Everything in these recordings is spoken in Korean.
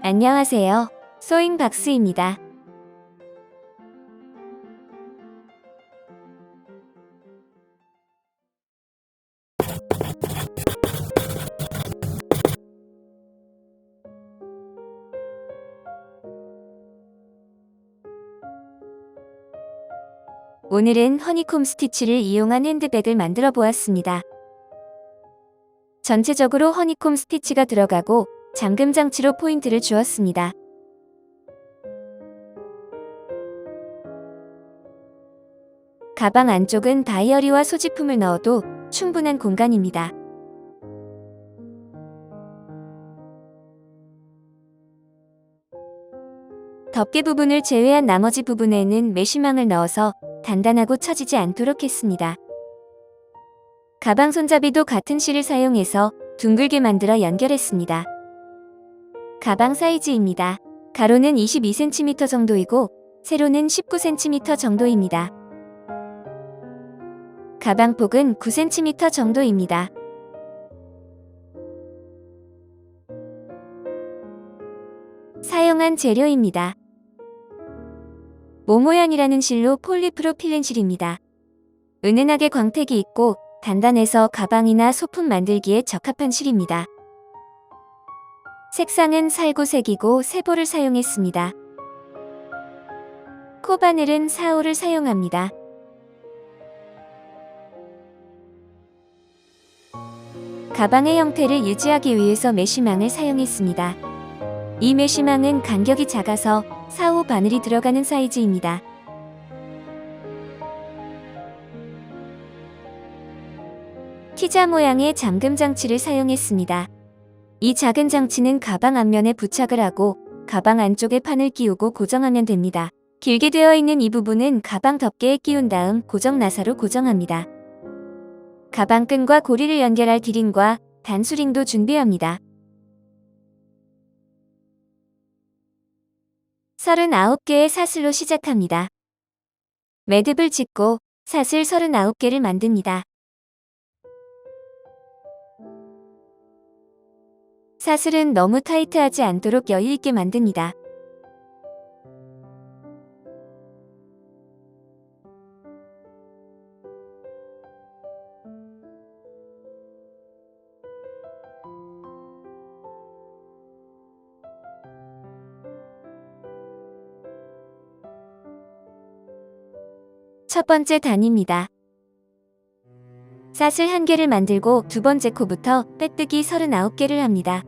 안녕하세요. 소잉박스입니다. 오늘은 허니콤 스티치를 이용한 핸드백을 만들어 보았습니다. 전체적으로 허니콤 스티치가 들어가고 잠금 장치로 포인트를 주었습니다. 가방 안쪽은 다이어리와 소지품을 넣어도 충분한 공간입니다. 덮개 부분을 제외한 나머지 부분에는 메쉬망을 넣어서 단단하고 처지지 않도록 했습니다. 가방 손잡이도 같은 실을 사용해서 둥글게 만들어 연결했습니다. 가방 사이즈입니다. 가로는 22cm 정도이고 세로는 19cm 정도입니다. 가방 폭은 9cm 정도입니다. 사용한 재료입니다. 모모연이라는 실로 폴리프로필렌 실입니다. 은은하게 광택이 있고 단단해서 가방이나 소품 만들기에 적합한 실입니다. 색상은 살구색이고 세보를 사용했습니다. 코바늘은 4호를 사용합니다. 가방의 형태를 유지하기 위해서 메쉬망을 사용했습니다. 이 메쉬망은 간격이 작아서 4호 바늘이 들어가는 사이즈입니다. T자 모양의 잠금 장치를 사용했습니다. 이 작은 장치는 가방 앞면에 부착을 하고 가방 안쪽에 판을 끼우고 고정하면 됩니다. 길게 되어 있는 이 부분은 가방 덮개에 끼운 다음 고정 나사로 고정합니다. 가방 끈과 고리를 연결할 디링과 단수링도 준비합니다. 39개의 사슬로 시작합니다. 매듭을 짓고 사슬 39개를 만듭니다. 사슬은 너무 타이트하지 않도록 여유있게 만듭니다. 첫 번째 단입니다. 사슬 1개를 만들고 두 번째 코부터 빼뜨기 39개를 합니다.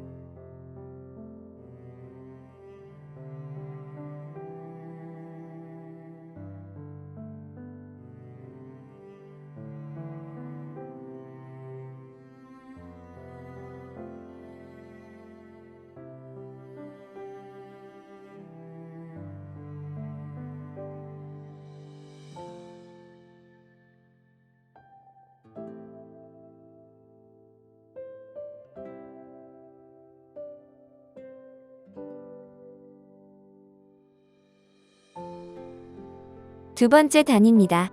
두 번째 단입니다.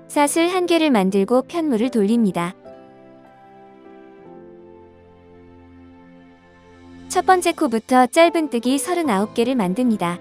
사슬 1개를 만들고 편물을 돌립니다. 첫 번째 코부터 짧은뜨기 39개를 만듭니다.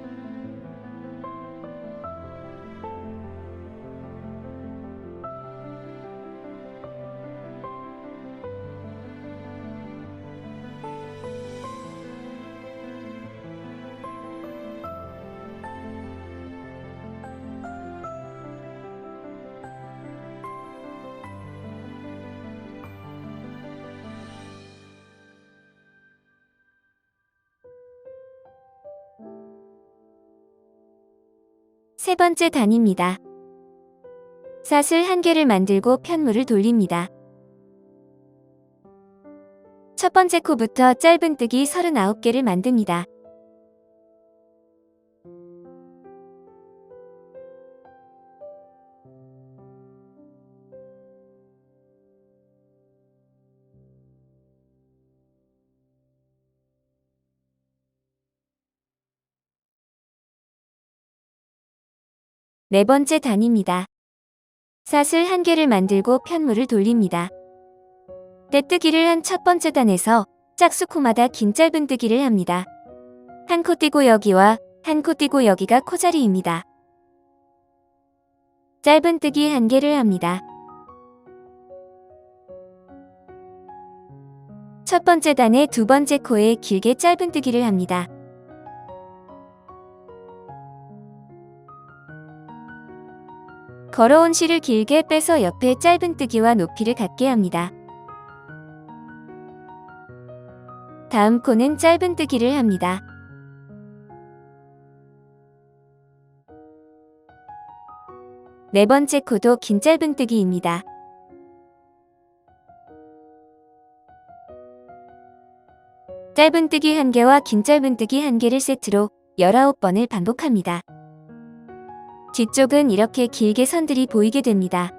세 번째 단입니다. 사슬 1개를 만들고 편물을 돌립니다. 첫 번째 코부터 짧은뜨기 39개를 만듭니다. 네 번째 단입니다. 사슬 1개를 만들고 편물을 돌립니다. 빼뜨기를 한 첫 번째 단에서 짝수코마다 긴 짧은뜨기를 합니다. 한 코 띄고 여기와 한 코 띄고 여기가 코자리입니다. 짧은뜨기 1개를 합니다. 첫 번째 단의 두 번째 코에 길게 짧은뜨기를 합니다. 걸어온 실을 길게 빼서 옆에 짧은뜨기와 높이를 같게 합니다. 다음 코는 짧은뜨기를 합니다. 네 번째 코도 긴 짧은뜨기입니다. 짧은뜨기 1개와 긴 짧은뜨기 1개를 세트로 19번을 반복합니다. 뒤쪽은 이렇게 길게 선들이 보이게 됩니다.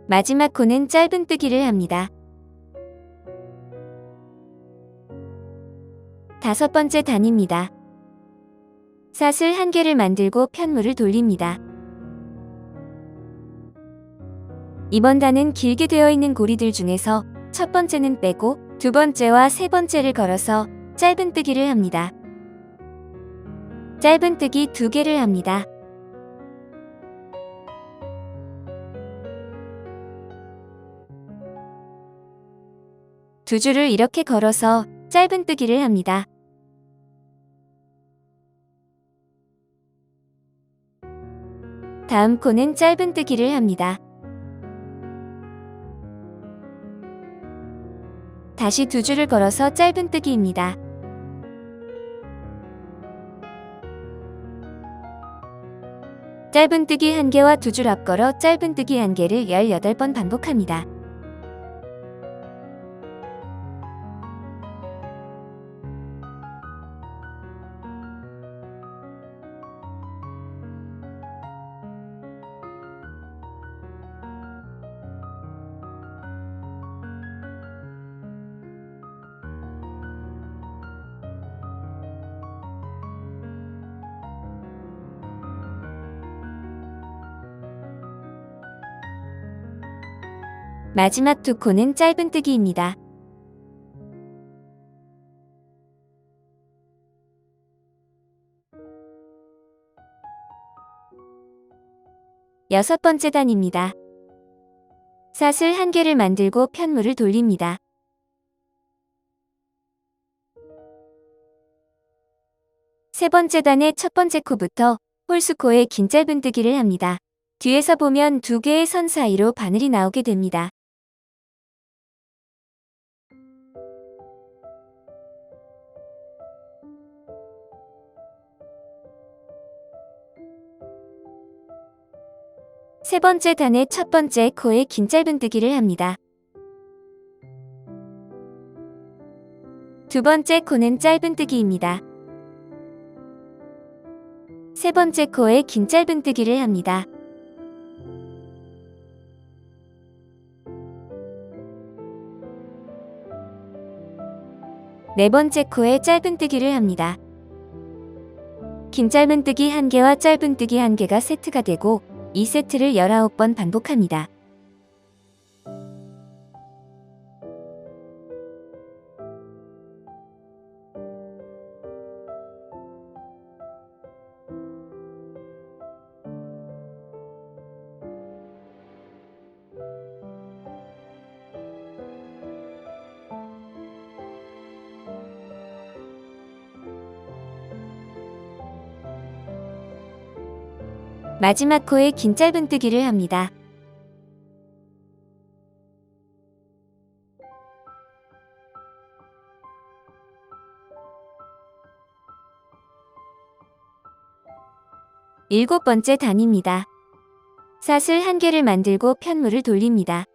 마지막 코는 짧은뜨기를 합니다. 다섯 번째 단입니다. 사슬 1개를 만들고 편물을 돌립니다. 이번 단은 길게 되어 있는 고리들 중에서 첫 번째는 빼고 두 번째와 세 번째를 걸어서 짧은뜨기를 합니다. 짧은뜨기 2개를 합니다. 두 줄을 이렇게 걸어서 짧은뜨기를 합니다. 다음 코는 짧은뜨기를 합니다. 다시 두 줄을 걸어서 짧은뜨기입니다. 짧은뜨기 1개와 두 줄 앞걸어 짧은뜨기 1개를 18번 반복합니다. 마지막 두 코는 짧은뜨기입니다. 여섯 번째 단입니다. 사슬 1개를 만들고 편물을 돌립니다. 세 번째 단의 첫 번째 코부터 홀수코에 긴 짧은뜨기를 합니다. 뒤에서 보면 2개의 선 사이로 바늘이 나오게 됩니다. 세 번째 단의 첫 번째 코에 긴 짧은뜨기를 합니다. 두 번째 코는 짧은뜨기입니다. 세 번째 코에 긴 짧은뜨기를 합니다. 네 번째 코에 짧은뜨기를 합니다. 긴 짧은뜨기 1개와 짧은뜨기 1개가 세트가 되고 이 세트를 19번 반복합니다. 마지막 코에 긴 짧은뜨기를 합니다. 7번째 단입니다. 사슬 1개를 만들고 편물을 돌립니다.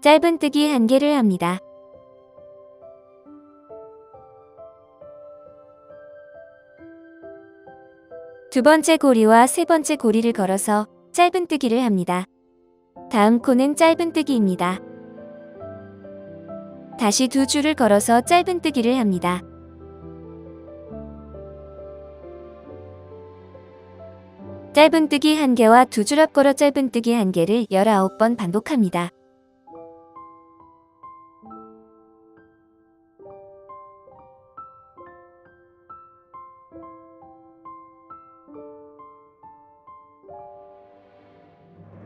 짧은뜨기 1개를 합니다. 두 번째 고리와 세 번째 고리를 걸어서 짧은뜨기를 합니다. 다음 코는 짧은뜨기입니다. 다시 두 줄을 걸어서 짧은뜨기를 합니다. 짧은뜨기 1개와 두 줄 앞걸어 짧은뜨기 1개를 19번 반복합니다.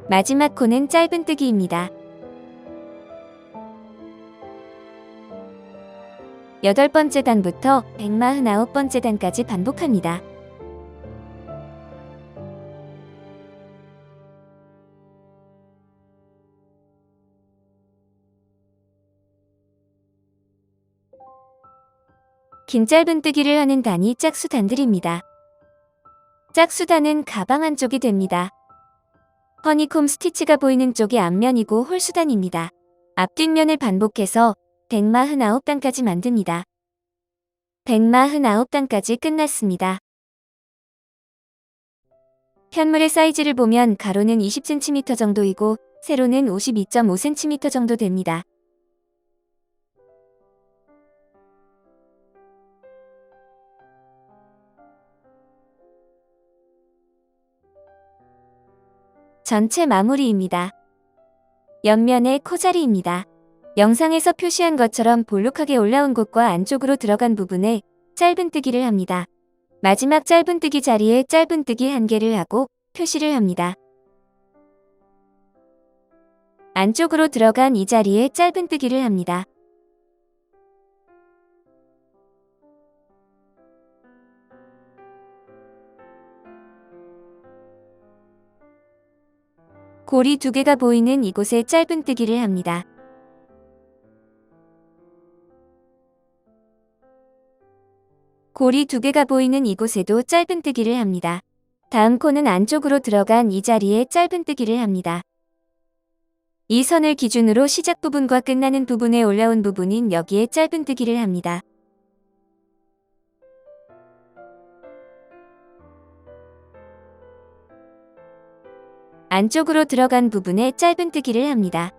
마지막 코는 짧은뜨기입니다. 8번째 단부터 149번째 단까지 반복합니다. 긴 짧은뜨기를 하는 단이 짝수단들입니다. 짝수단은 가방 안쪽이 됩니다. 허니콤 스티치가 보이는 쪽이 앞면이고 홀수단입니다. 앞뒷면을 반복해서 149단까지 만듭니다. 149단까지 끝났습니다. 편물의 사이즈를 보면 가로는 20cm 정도이고 세로는 52.5cm 정도 됩니다. 전체 마무리입니다. 옆면의 코자리입니다. 영상에서 표시한 것처럼 볼록하게 올라온 곳과 안쪽으로 들어간 부분에 짧은뜨기를 합니다. 마지막 짧은뜨기 자리에 짧은뜨기 1개를 하고 표시를 합니다. 안쪽으로 들어간 이 자리에 짧은뜨기를 합니다. 고리 2개가 보이는 이곳에 짧은뜨기를 합니다. 고리 2개가 보이는 이곳에도 짧은뜨기를 합니다. 다음 코는 안쪽으로 들어간 이 자리에 짧은뜨기를 합니다. 이 선을 기준으로 시작 부분과 끝나는 부분에 올라온 부분인 여기에 짧은뜨기를 합니다. 안쪽으로 들어간 부분에 짧은뜨기를 합니다.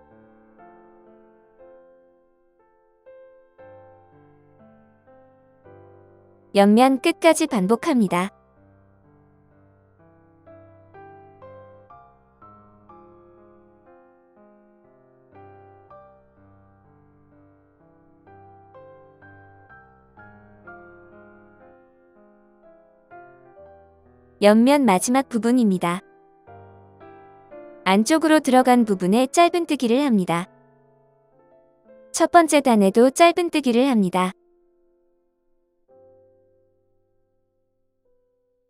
옆면 끝까지 반복합니다. 옆면 마지막 부분입니다. 안쪽으로 들어간 부분에 짧은뜨기를 합니다. 첫 번째 단에도 짧은뜨기를 합니다.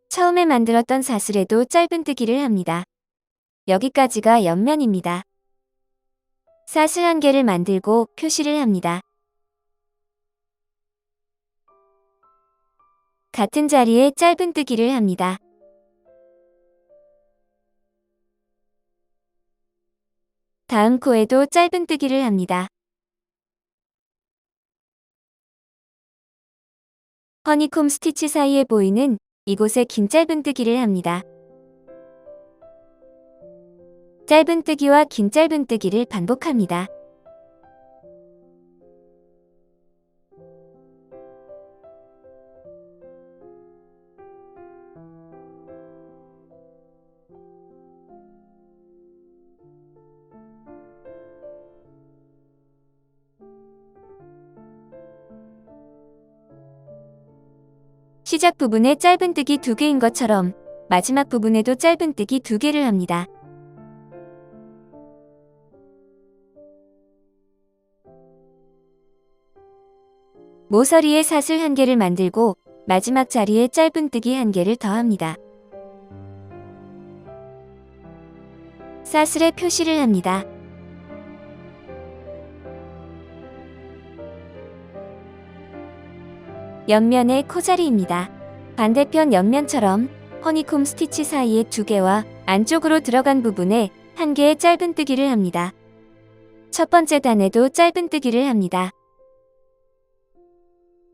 처음에 만들었던 사슬에도 짧은뜨기를 합니다. 여기까지가 옆면입니다. 사슬 1개를 만들고 표시를 합니다. 같은 자리에 짧은뜨기를 합니다. 다음 코에도 짧은뜨기를 합니다. 허니콤 스티치 사이에 보이는 이곳에 긴 짧은뜨기를 합니다. 짧은뜨기와 긴 짧은뜨기를 반복합니다. 시작 부분에 짧은뜨기 2개인 것처럼 마지막 부분에도 짧은뜨기 2개를 합니다. 모서리에 사슬 1개를 만들고 마지막 자리에 짧은뜨기 1개를 더합니다. 사슬에 표시를 합니다. 옆면의 코자리입니다. 반대편 옆면처럼 허니콤 스티치 사이에 2개와 안쪽으로 들어간 부분에 1개의 짧은뜨기를 합니다. 첫 번째 단에도 짧은뜨기를 합니다.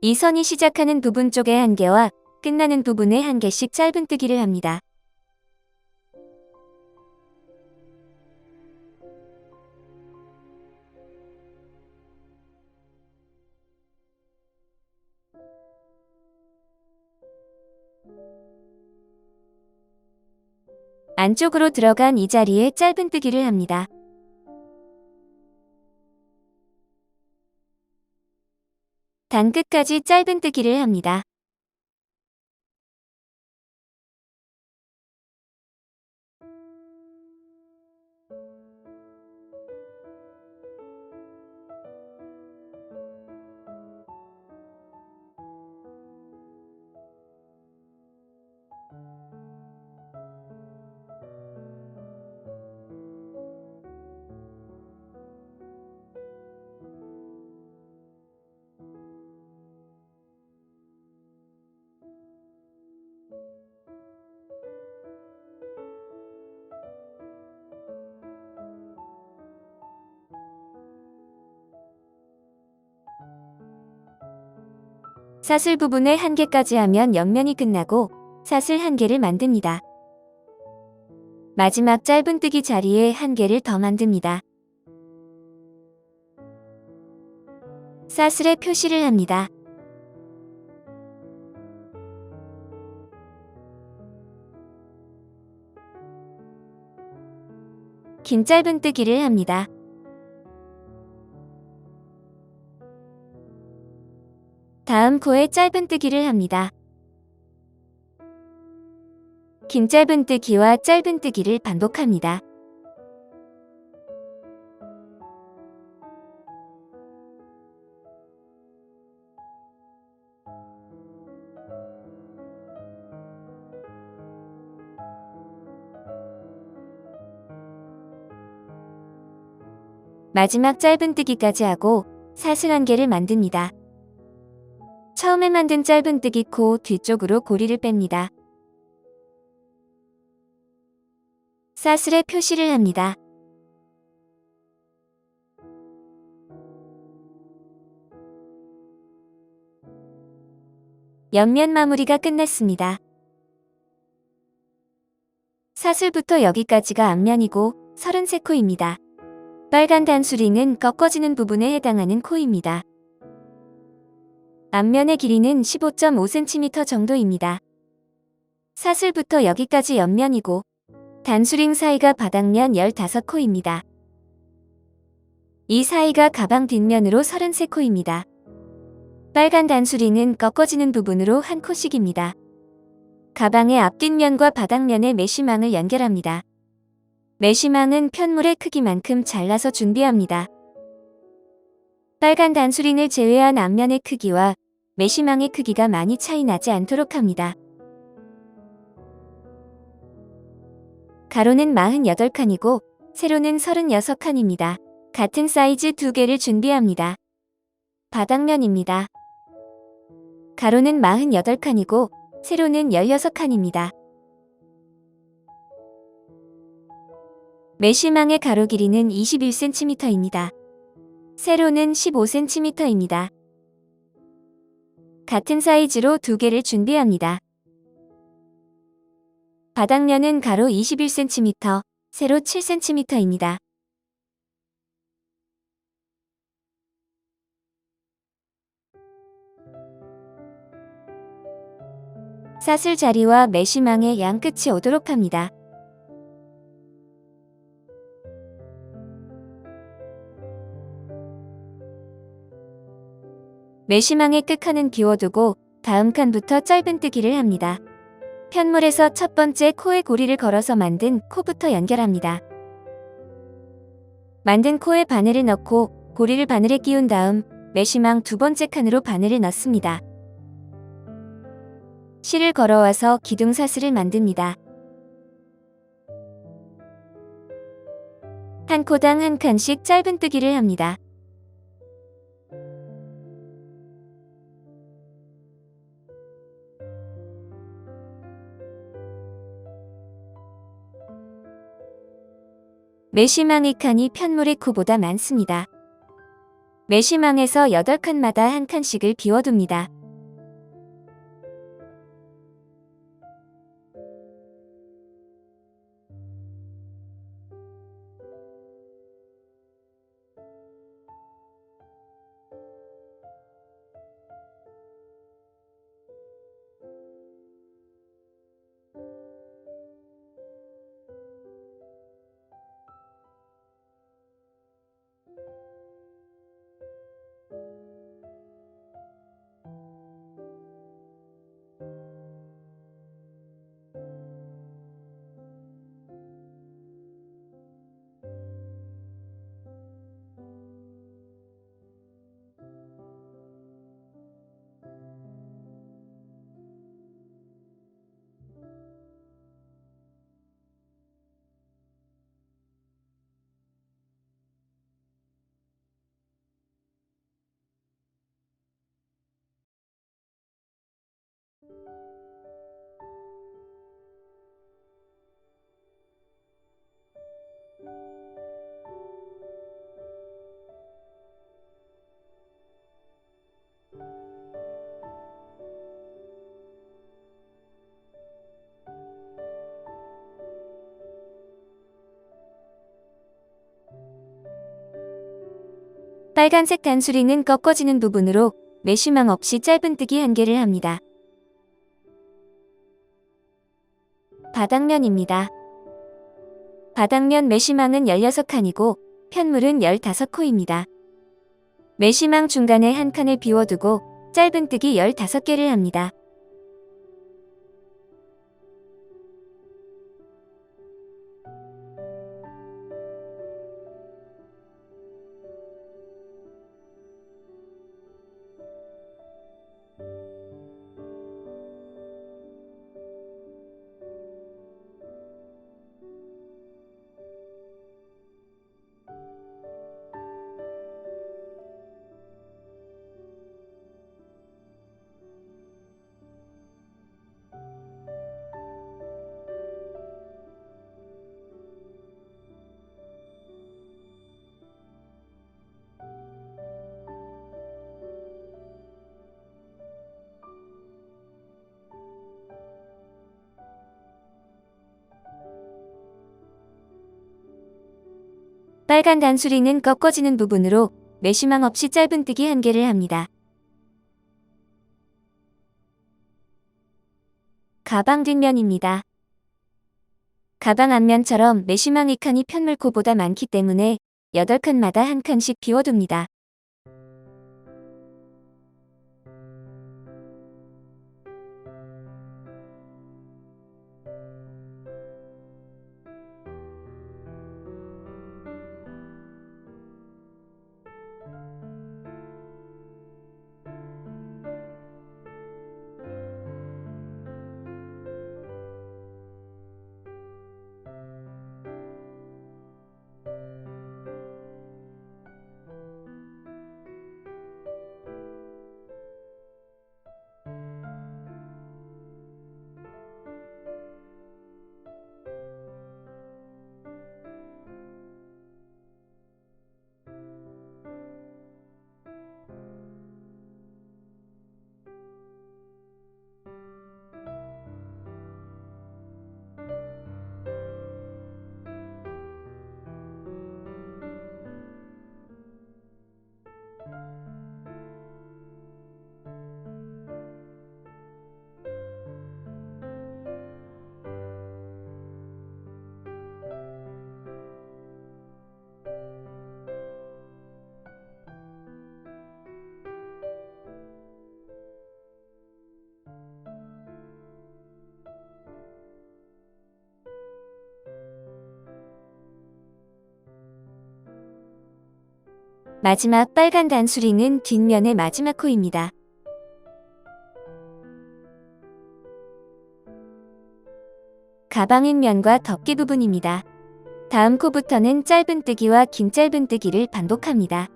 이 선이 시작하는 부분 쪽에 1개와 끝나는 부분에 1개씩 짧은뜨기를 합니다. 안쪽으로 들어간 이 자리에 짧은뜨기를 합니다. 단 끝까지 짧은뜨기를 합니다. 사슬 부분에 1개까지 하면 옆면이 끝나고 사슬 1개를 만듭니다. 마지막 짧은뜨기 자리에 1개를 더 만듭니다. 사슬에 표시를 합니다. 긴 짧은뜨기를 합니다. 다음 코에 짧은뜨기를 합니다. 긴 짧은뜨기와 짧은뜨기를 반복합니다. 마지막 짧은뜨기까지 하고 사슬 1개를 만듭니다. 처음에 만든 짧은뜨기 코 뒤쪽으로 고리를 뺍니다. 사슬에 표시를 합니다. 옆면 마무리가 끝났습니다. 사슬부터 여기까지가 앞면이고 33코입니다. 빨간 단수링은 꺾어지는 부분에 해당하는 코입니다. 앞면의 길이는 15.5cm 정도입니다. 사슬부터 여기까지 옆면이고 단수링 사이가 바닥면 15코입니다. 이 사이가 가방 뒷면으로 33코입니다. 빨간 단수링은 꺾어지는 부분으로 1코씩입니다. 가방의 앞뒷면과 바닥면의 메쉬망을 연결합니다. 메쉬망은 편물의 크기만큼 잘라서 준비합니다. 빨간 단수링을 제외한 앞면의 크기와 메쉬망의 크기가 많이 차이 나지 않도록 합니다. 가로는 48칸이고 세로는 36칸입니다. 같은 사이즈 2개를 준비합니다. 바닥면입니다. 가로는 48칸이고 세로는 16칸입니다. 메쉬망의 가로 길이는 21cm입니다. 세로는 15cm입니다. 같은 사이즈로 2개를 준비합니다. 바닥면은 가로 21cm, 세로 7cm입니다. 사슬 자리와 메쉬망의 양끝이 오도록 합니다. 메쉬망의 끝칸은 비워두고 다음 칸부터 짧은뜨기를 합니다. 편물에서 첫 번째 코에 고리를 걸어서 만든 코부터 연결합니다. 만든 코에 바늘을 넣고 고리를 바늘에 끼운 다음 메쉬망 두 번째 칸으로 바늘을 넣습니다. 실을 걸어와서 기둥사슬을 만듭니다. 한 코당 한 칸씩 짧은뜨기를 합니다. 메쉬망 3칸이 편물의 코보다 많습니다. 메쉬망에서 8칸마다 한 칸씩을 비워둡니다. 빨간색 단수리는 꺾어지는 부분으로 메쉬망 없이 짧은뜨기 1개를 합니다. 바닥면입니다. 바닥면 메쉬망은 16칸이고 편물은 15코입니다. 메쉬망 중간에 한 칸을 비워두고 짧은뜨기 15개를 합니다. 빨간 단수리는 꺾어지는 부분으로 메쉬망 없이 짧은뜨기 1개를 합니다. 가방 뒷면입니다. 가방 앞면처럼 메쉬망 2칸이 편물코보다 많기 때문에 8칸마다 한 칸씩 비워둡니다. 마지막 빨간 단수리는 뒷면의 마지막 코입니다. 가방 윗면과 덮개 부분입니다. 다음 코부터는 짧은뜨기와 긴 짧은뜨기를 반복합니다.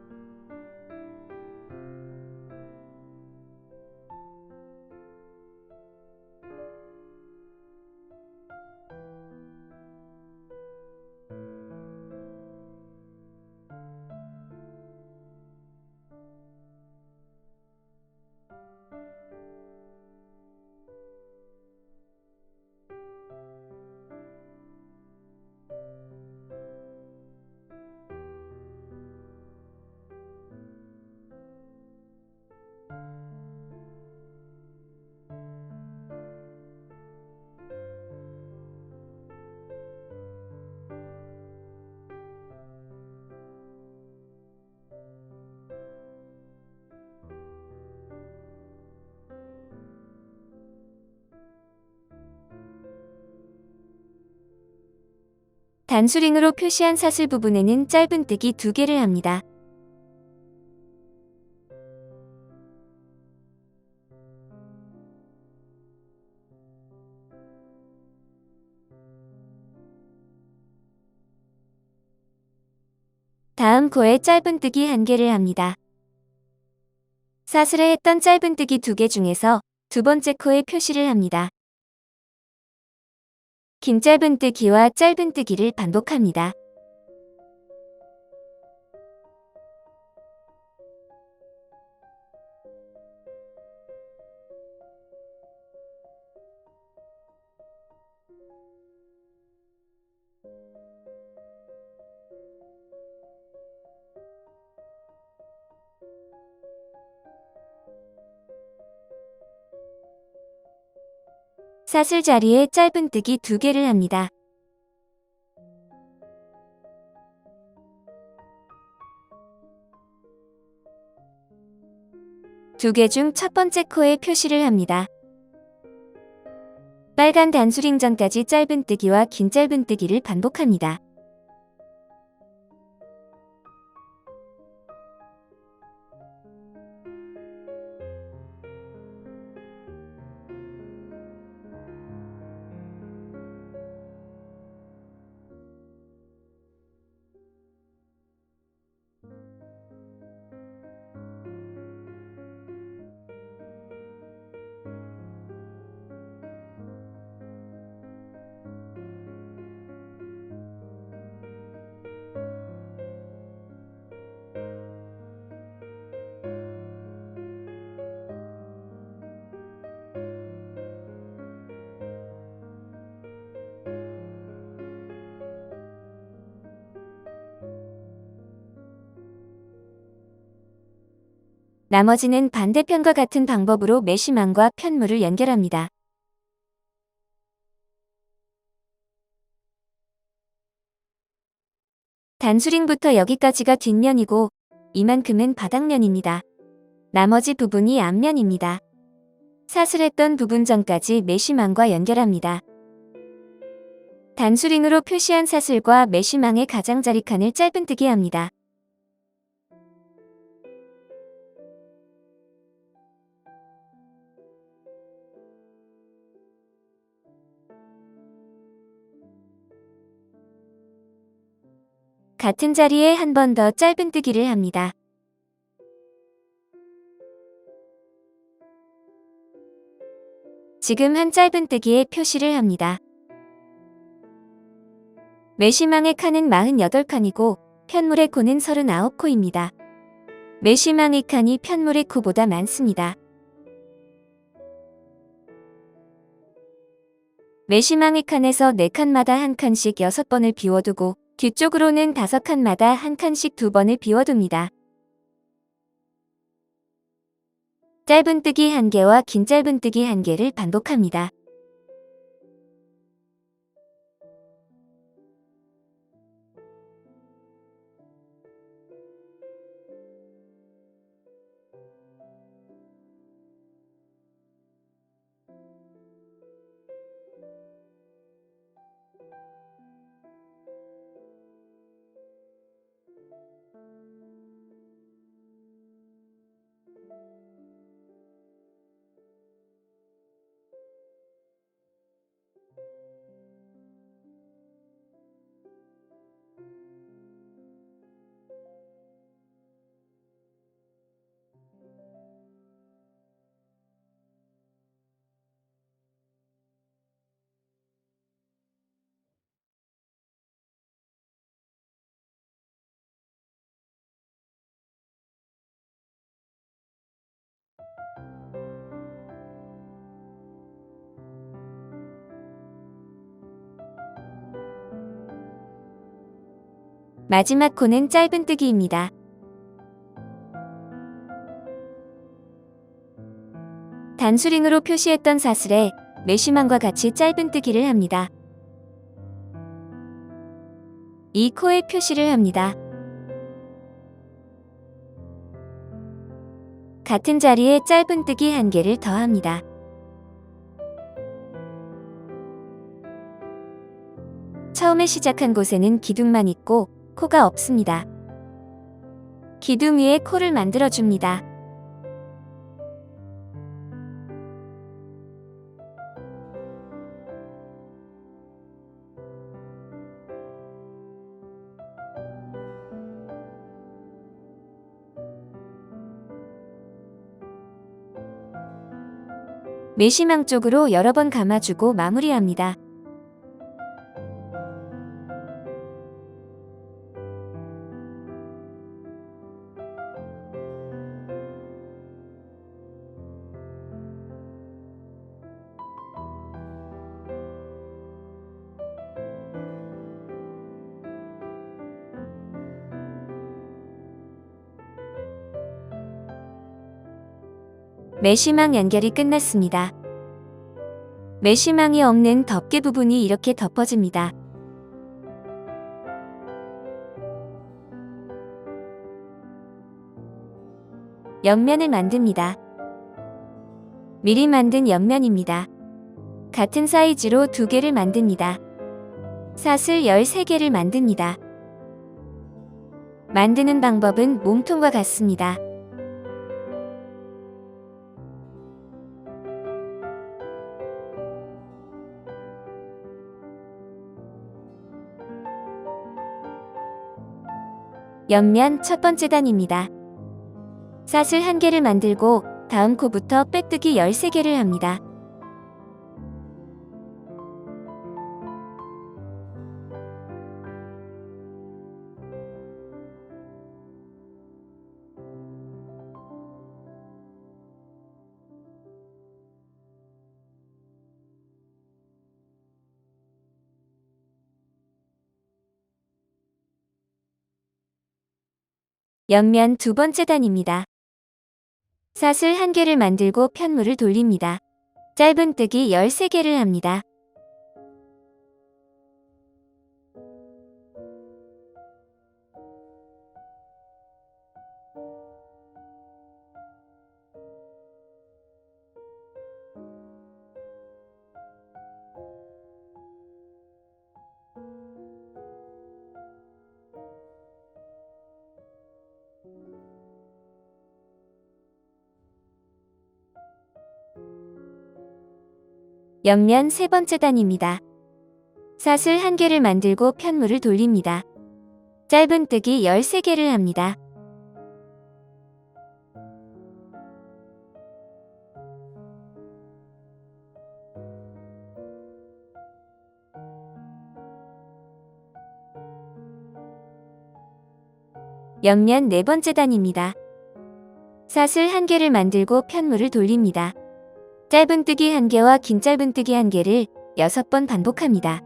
단수링으로 표시한 사슬 부분에는 짧은뜨기 2개를 합니다. 다음 코에 짧은뜨기 1개를 합니다. 사슬에 했던 짧은뜨기 2개 중에서 두 번째 코에 표시를 합니다. 긴 짧은뜨기와 짧은뜨기를 반복합니다. 사슬 자리에 짧은뜨기 2개를 합니다. 두 개 중 첫 번째 코에 표시를 합니다. 빨간 단수링 전까지 짧은뜨기와 긴 짧은뜨기를 반복합니다. 나머지는 반대편과 같은 방법으로 메쉬망과 편물을 연결합니다. 단수링부터 여기까지가 뒷면이고 이만큼은 바닥면입니다. 나머지 부분이 앞면입니다. 사슬했던 부분 전까지 메쉬망과 연결합니다. 단수링으로 표시한 사슬과 메쉬망의 가장자리 칸을 짧은뜨기 합니다. 같은 자리에 한 번 더 짧은뜨기를 합니다. 지금 한 짧은뜨기에 표시를 합니다. 메쉬망의 칸은 48칸이고 편물의 코는 39코입니다. 메쉬망의 칸이 편물의 코보다 많습니다. 메쉬망의 칸에서 4칸마다 한 칸씩 6번을 비워두고 뒤쪽으로는 5칸마다 한 칸씩 2번을 비워둡니다. 짧은뜨기 1개와 긴 짧은뜨기 1개를 반복합니다. 마지막 코는 짧은뜨기입니다. 단수링으로 표시했던 사슬에 메쉬망과 같이 짧은뜨기를 합니다. 이 코에 표시를 합니다. 같은 자리에 짧은뜨기 1개를 더합니다. 처음에 시작한 곳에는 기둥만 있고 코가 없습니다. 기둥 위에 코를 만들어줍니다. 메시망 쪽으로 여러 번 감아주고 마무리합니다. 메시망 연결이 끝났습니다. 메시망이 없는 덮개 부분이 이렇게 덮어집니다. 옆면을 만듭니다. 미리 만든 옆면입니다. 같은 사이즈로 2개를 만듭니다. 사슬 13개를 만듭니다. 만드는 방법은 몸통과 같습니다. 옆면 첫 번째 단입니다. 사슬 1개를 만들고 다음 코부터 빼뜨기 13개를 합니다. 옆면 두 번째 단입니다. 사슬 1개를 만들고 편물을 돌립니다. 짧은뜨기 13개를 합니다. 옆면 세 번째 단입니다. 사슬 1개를 만들고 편물을 돌립니다. 짧은뜨기 13개를 합니다. 옆면 네 번째 단입니다. 사슬 1개를 만들고 편물을 돌립니다. 짧은뜨기 1개와 긴 짧은뜨기 1개를 6번 반복합니다.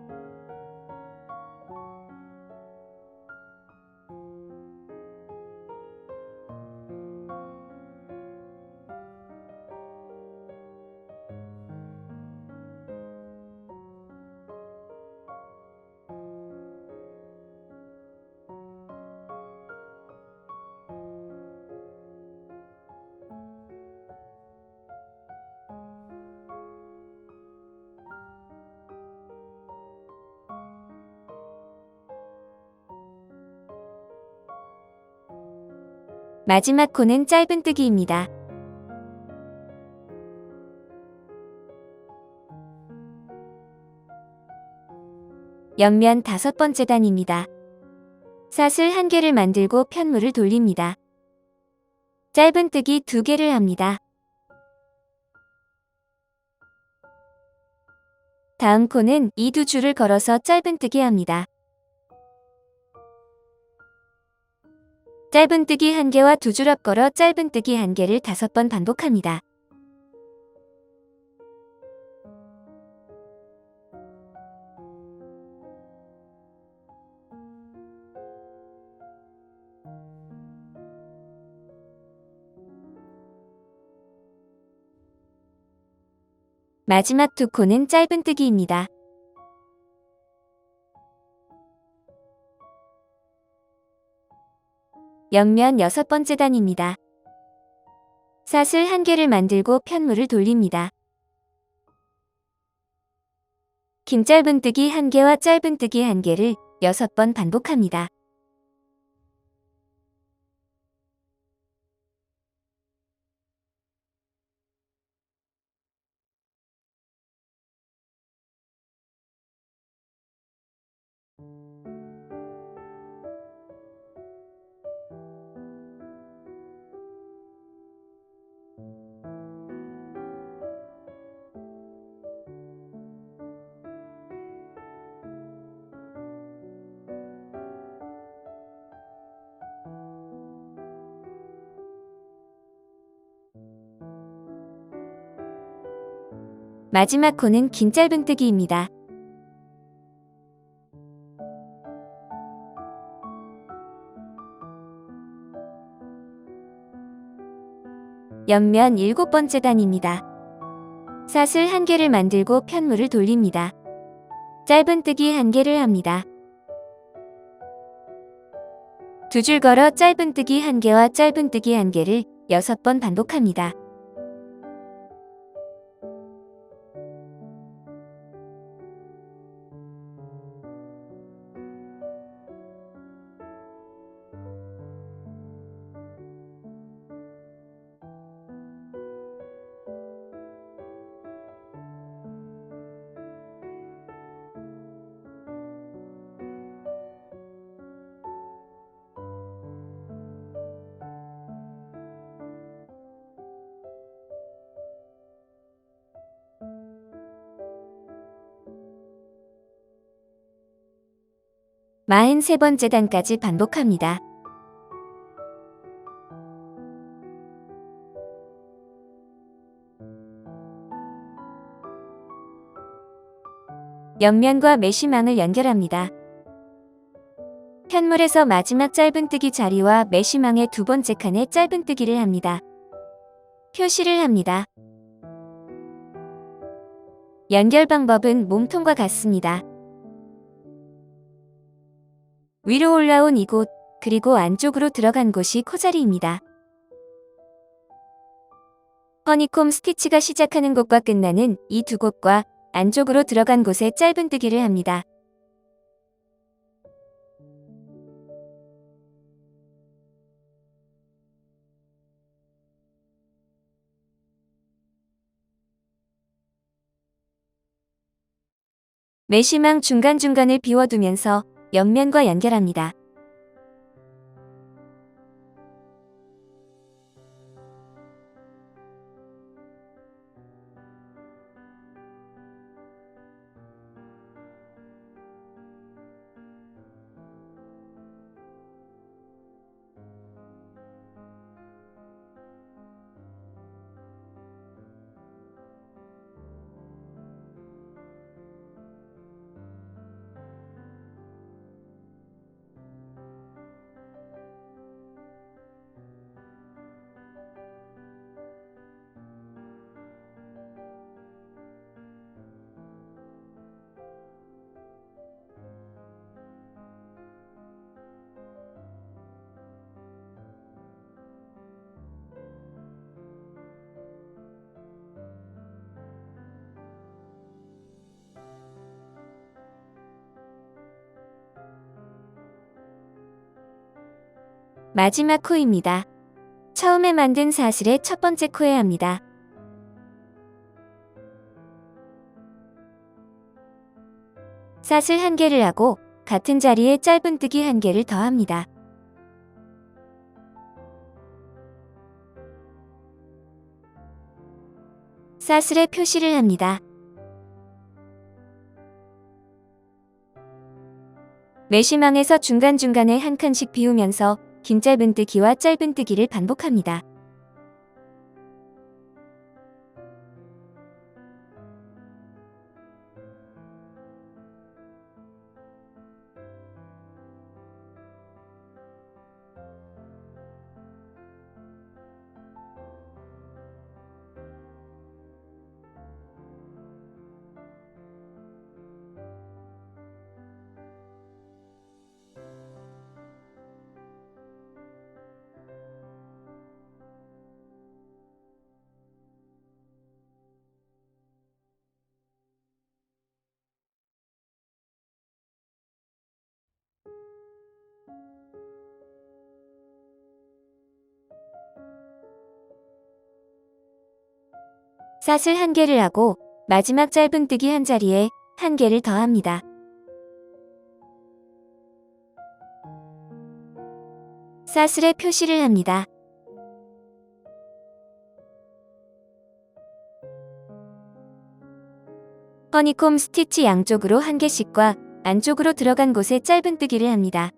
마지막 코는 짧은뜨기입니다. 옆면 5번째 단입니다. 사슬 1개를 만들고 편물을 돌립니다. 짧은뜨기 2개를 합니다. 다음 코는 이 두 줄을 걸어서 짧은뜨기 합니다. 짧은뜨기 1개와 두 줄 앞걸어 짧은뜨기 1개를 5번 반복합니다. 마지막 두 코는 짧은뜨기입니다. 옆면 6번째 단입니다. 사슬 1개를 만들고 편물을 돌립니다. 긴 짧은뜨기 1개와 짧은뜨기 1개를 6번 반복합니다. 마지막 코는 긴 짧은뜨기입니다. 옆면 7번째 단입니다. 사슬 1개를 만들고 편물을 돌립니다. 짧은뜨기 1개를 합니다. 2줄 걸어 짧은뜨기 1개와 짧은뜨기 1개를 6번 반복합니다. 마흔 3번째 단까지 반복합니다. 옆면과 메쉬망을 연결합니다. 편물에서 마지막 짧은뜨기 자리와 메쉬망의 2번째 칸에 짧은뜨기를 합니다. 표시를 합니다. 연결 방법은 몸통과 같습니다. 위로 올라온 이곳, 그리고 안쪽으로 들어간 곳이 코자리입니다. 허니콤 스티치가 시작하는 곳과 끝나는 이 두 곳과 안쪽으로 들어간 곳에 짧은뜨기를 합니다. 메쉬망 중간중간을 비워두면서 옆면과 연결합니다. 마지막 코입니다. 처음에 만든 사슬의 첫 번째 코에 합니다. 사슬 1개를 하고 같은 자리에 짧은뜨기 1개를 더합니다. 사슬에 표시를 합니다. 메쉬망에서 중간중간에 한 칸씩 비우면서 긴 짧은뜨기와 짧은뜨기를 반복합니다. 삿을 1개를 하고 마지막 짧은뜨기 한 자리에 1개를 더합니다. 사슬에 표시를 합니다. 허니콤 스티치 양쪽으로 1개씩과 안쪽으로 들어간 곳에 짧은뜨기를 합니다.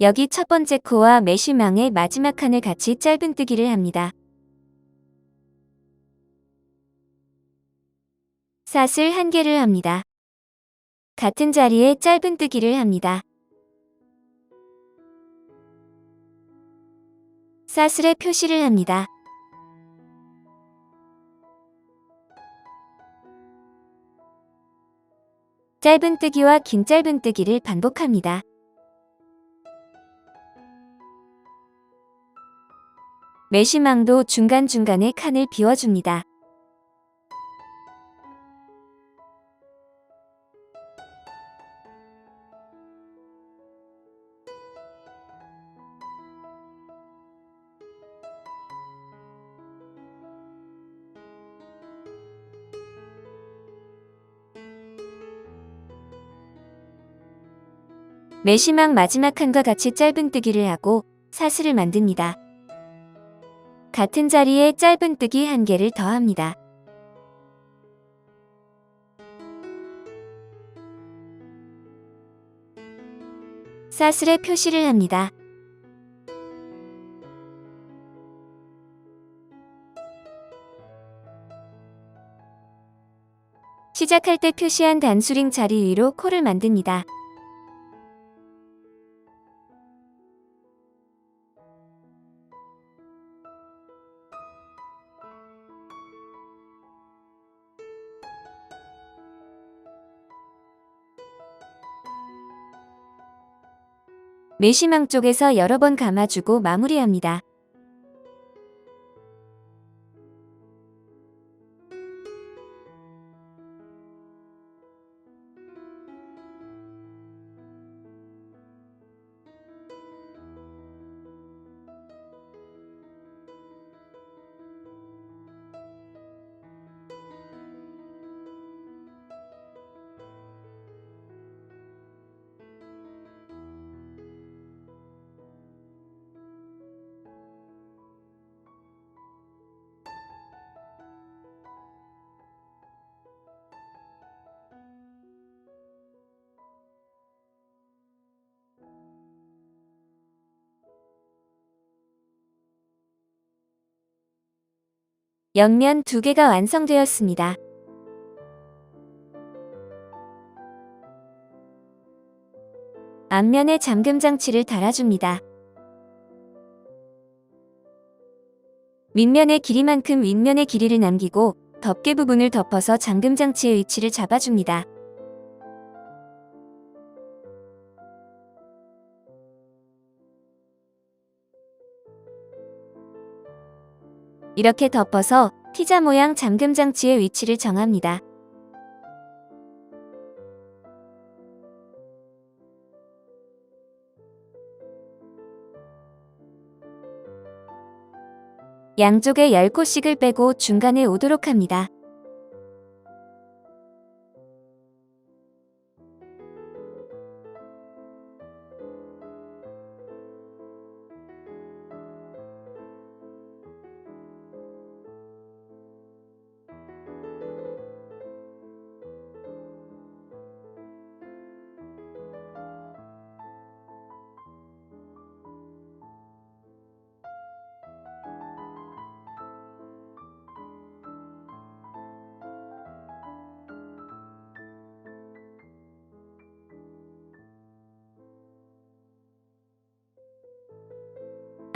여기 첫 번째 코와 메쉬망의 마지막 칸을 같이 짧은뜨기를 합니다. 삿을 1개를 합니다. 같은 자리에 짧은뜨기를 합니다. 사슬에 표시를 합니다. 짧은뜨기와 긴 짧은뜨기를 반복합니다. 메쉬망도 중간중간에 칸을 비워줍니다. 메쉬망 마지막 칸과 같이 짧은뜨기를 하고 사슬을 만듭니다. 같은 자리에 짧은뜨기 1개를 더합니다. 사슬에 표시를 합니다. 시작할 때 표시한 단수링 자리 위로 코를 만듭니다. 메쉬망 쪽에서 여러 번 감아주고 마무리합니다. 옆면 2개가 완성되었습니다. 앞면에 잠금 장치를 달아줍니다. 윗면의 길이만큼 윗면의 길이를 남기고 덮개 부분을 덮어서 잠금 장치의 위치를 잡아줍니다. 이렇게 덮어서 T자 모양 잠금 장치의 위치를 정합니다. 양쪽에 10코씩을 빼고 중간에 오도록 합니다.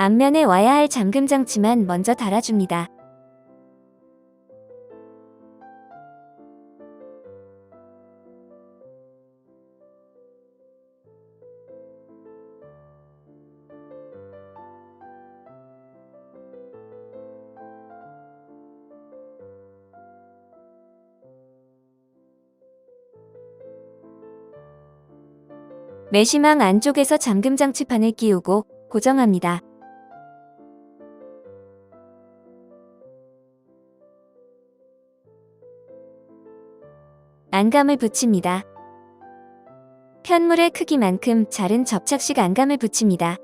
앞면에 와야 할 잠금 장치만 먼저 달아줍니다. 메시망 안쪽에서 잠금 장치판을 끼우고 고정합니다. 안감을 붙입니다. 편물의 크기만큼 자른 접착식 안감을 붙입니다.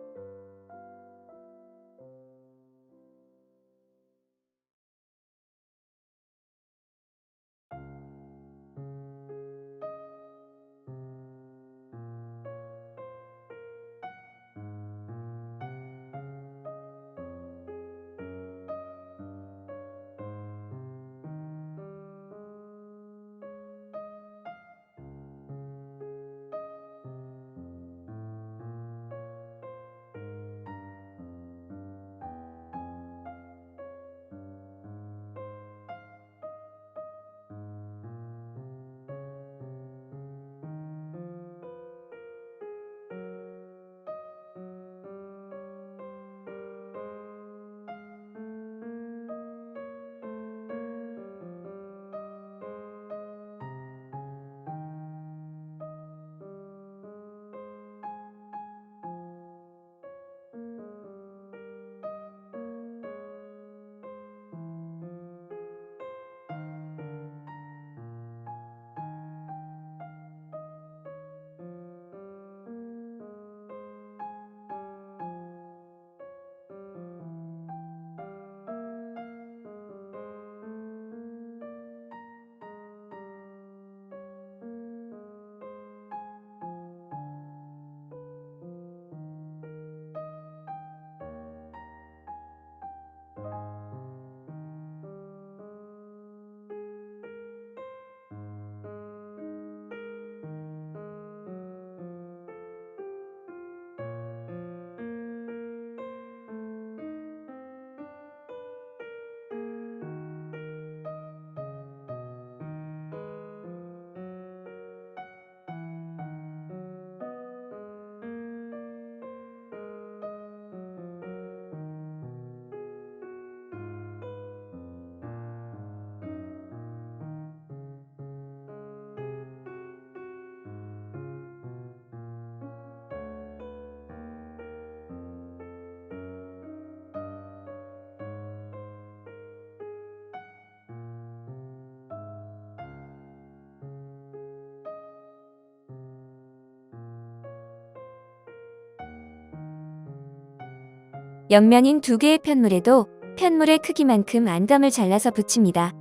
옆면인 두 개의 편물에도 편물의 크기만큼 안감을 잘라서 붙입니다.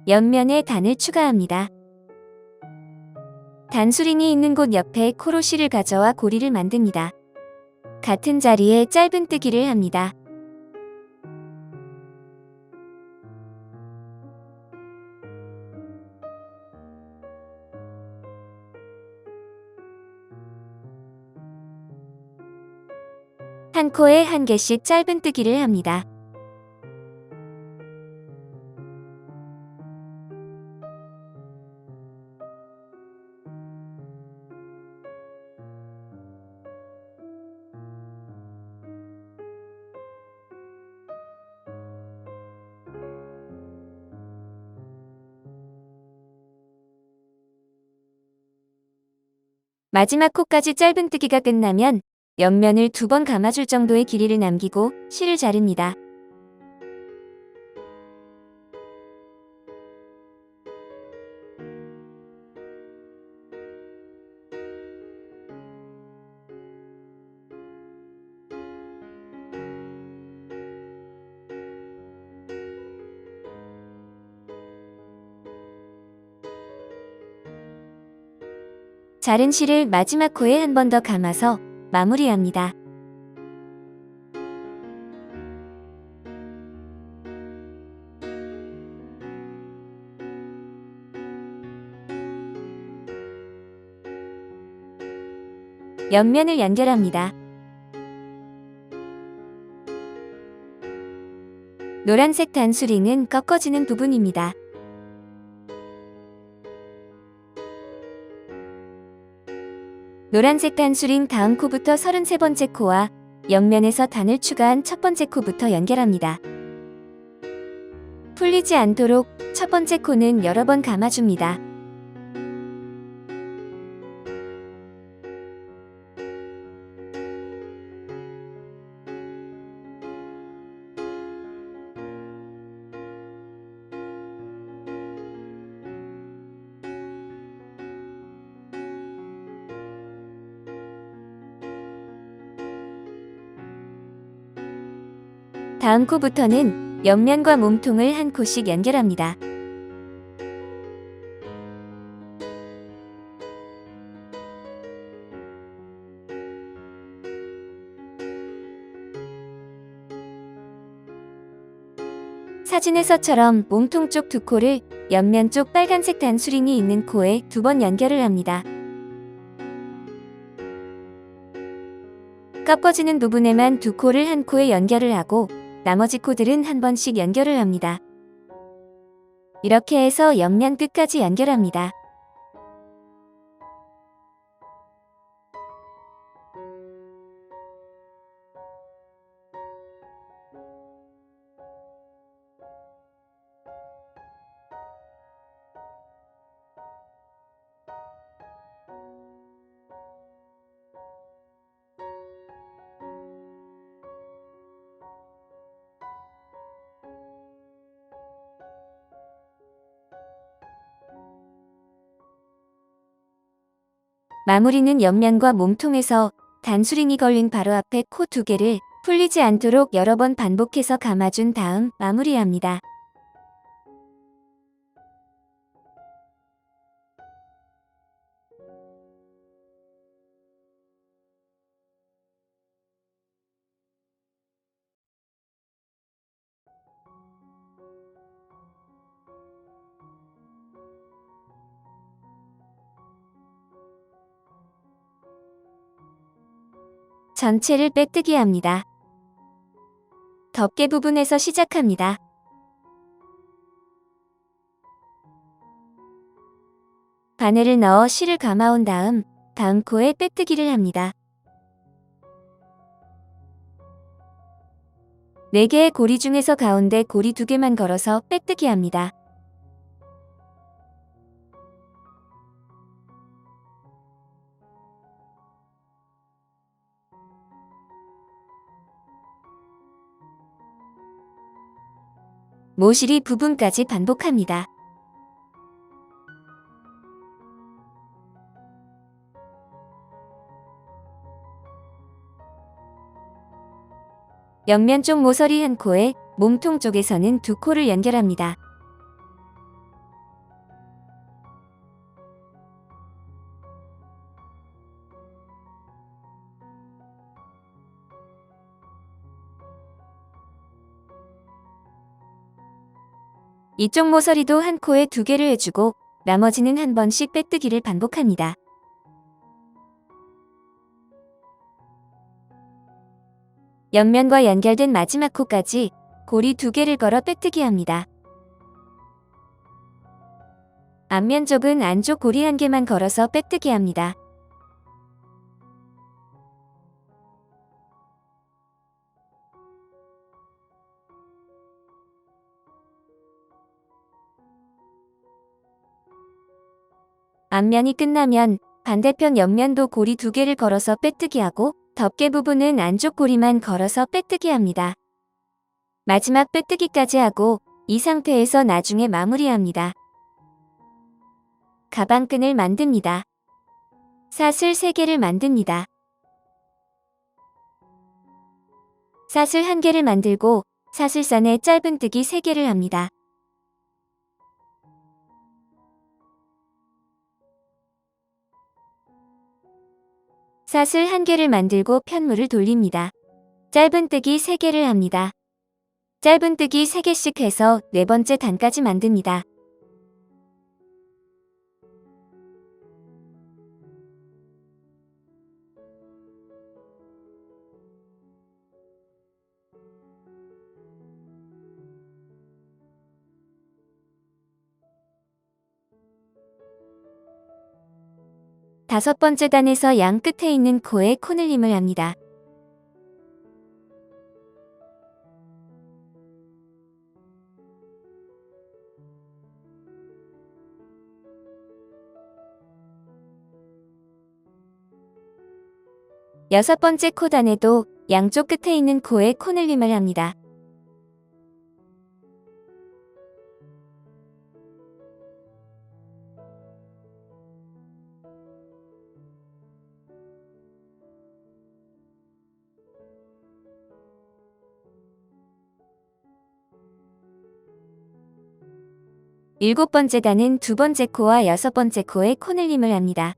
옆면에 단을 추가합니다. 단수링이 있는 곳 옆에 코로시를 가져와 고리를 만듭니다. 같은 자리에 짧은뜨기를 합니다. 한 코에 한 개씩 짧은뜨기를 합니다. 마지막 코까지 짧은뜨기가 끝나면 옆면을 2번 감아줄 정도의 길이를 남기고 실을 자릅니다. 자른 실을 마지막 코에 한 번 더 감아서 마무리합니다. 옆면을 연결합니다. 노란색 단수링은 꺾어지는 부분입니다. 노란색 단수링 다음 코부터 33번째 코와 옆면에서 단을 추가한 첫 번째 코부터 연결합니다. 풀리지 않도록 첫 번째 코는 여러 번 감아줍니다. 다음 코부터는 옆면과 몸통을 한 코씩 연결합니다. 사진에서처럼 몸통 쪽 2코를 옆면 쪽 빨간색 단수링이 있는 코에 2번 연결을 합니다. 꺾어지는 부분에만 2코를 한 코에 연결을 하고 나머지 코들은 한 번씩 연결을 합니다. 이렇게 해서 옆면 끝까지 연결합니다. 마무리는 옆면과 몸통에서 단수링이 걸린 바로 앞에 코 2개를 풀리지 않도록 여러 번 반복해서 감아준 다음 마무리합니다. 전체를 빼뜨기 합니다. 덮개 부분에서 시작합니다. 바늘을 넣어 실을 감아온 다음 코에 빼뜨기를 합니다. 4개의 고리 중에서 가운데 고리 2개만 걸어서 빼뜨기 합니다. 모실이 부분까지 반복합니다. 옆면 쪽 모서리 한 코에 몸통 쪽에서는 2코를 연결합니다. 이쪽 모서리도 한 코에 2개를 해주고 나머지는 한 번씩 빼뜨기를 반복합니다. 옆면과 연결된 마지막 코까지 고리 2개를 걸어 빼뜨기 합니다. 앞면 쪽은 안쪽 고리 1개만 걸어서 빼뜨기 합니다. 앞면이 끝나면 반대편 옆면도 고리 2개를 걸어서 빼뜨기하고 덮개 부분은 안쪽 고리만 걸어서 빼뜨기 합니다. 마지막 빼뜨기까지 하고 이 상태에서 나중에 마무리합니다. 가방끈을 만듭니다. 사슬 3개를 만듭니다. 사슬 1개를 만들고 사슬선에 짧은뜨기 3개를 합니다. 사슬 1개를 만들고 편물을 돌립니다. 짧은뜨기 3개를 합니다. 짧은뜨기 3개씩 해서 4번째 단까지 만듭니다. 다섯 번째 단에서 양 끝에 있는 코에 코늘림을 합니다. 여섯 번째 코 단에도 양쪽 끝에 있는 코에 코늘림을 합니다. 일곱 번째 단은 2번째 코와 6번째 코에 코늘림을 합니다.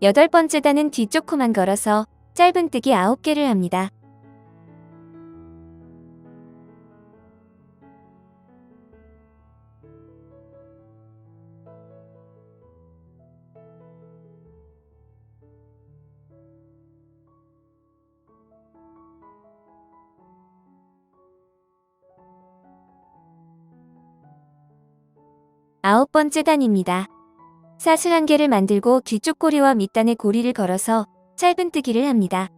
여덟 번째 단은 뒤쪽 코만 걸어서 짧은뜨기 9개를 합니다. 아홉 번째 단입니다. 사슬 1개를 만들고 뒤쪽 고리와 밑단에 고리를 걸어서 짧은뜨기를 합니다.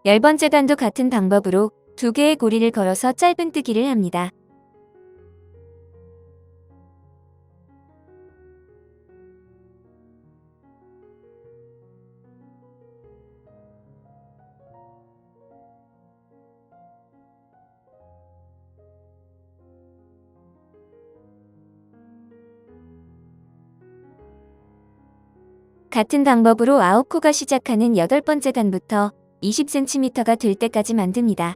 열 번째 단도 같은 방법으로 2개의 고리를 걸어서 짧은뜨기를 합니다. 같은 방법으로 9코가 시작하는 8번째 단부터 20cm가 될 때까지 만듭니다.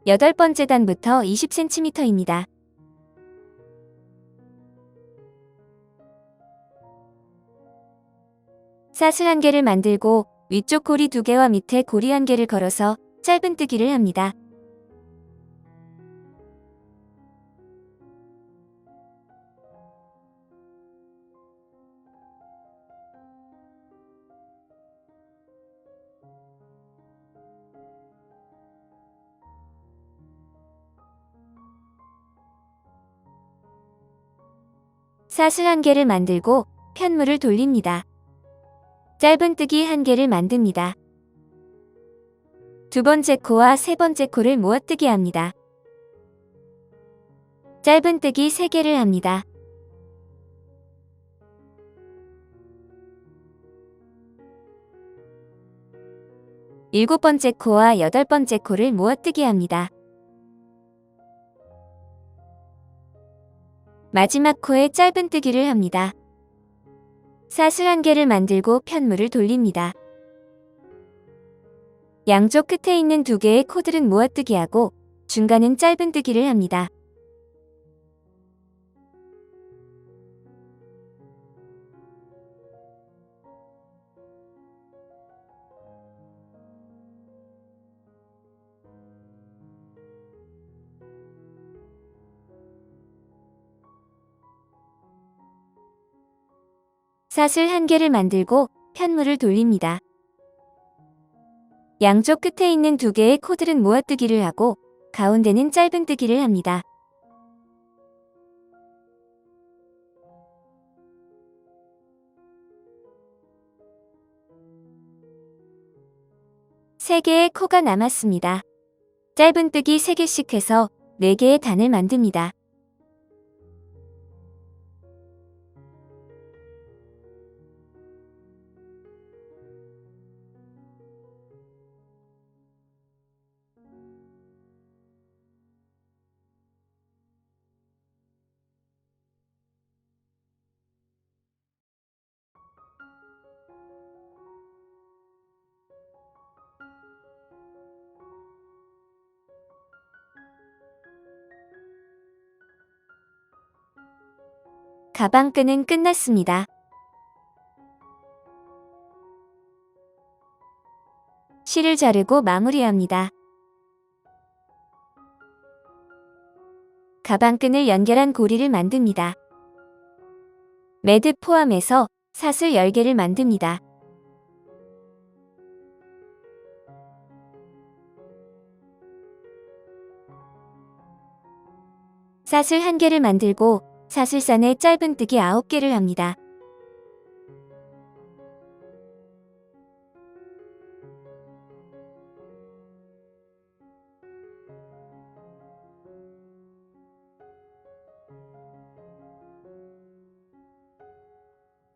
8번째 단부터 20cm입니다. 사슬 1개를 만들고 위쪽 고리 2개와 밑에 고리 1개를 걸어서 짧은뜨기를 합니다. 사슬 1개를 만들고 편물을 돌립니다. 짧은뜨기 1개를 만듭니다. 두 번째 코와 세 번째 코를 모아뜨기 합니다. 짧은뜨기 3개를 합니다. 일곱 번째 코와 여덟 번째 코를 모아뜨기 합니다. 마지막 코에 짧은뜨기를 합니다. 사슬 1개를 만들고 편물을 돌립니다. 양쪽 끝에 있는 2개의 코들은 모아뜨기 하고 중간은 짧은뜨기를 합니다. 사슬 1개를 만들고 편물을 돌립니다. 양쪽 끝에 있는 2개의 코들은 모아뜨기를 하고 가운데는 짧은뜨기를 합니다. 세 개의 코가 남았습니다. 짧은뜨기 3개씩 해서 4개의 단을 만듭니다. 가방끈은 끝났습니다. 실을 자르고 마무리합니다. 가방끈을 연결한 고리를 만듭니다. 매듭 포함해서 사슬 10개를 만듭니다. 사슬 1개를 만들고 사슬선에 짧은뜨기 9개를 합니다.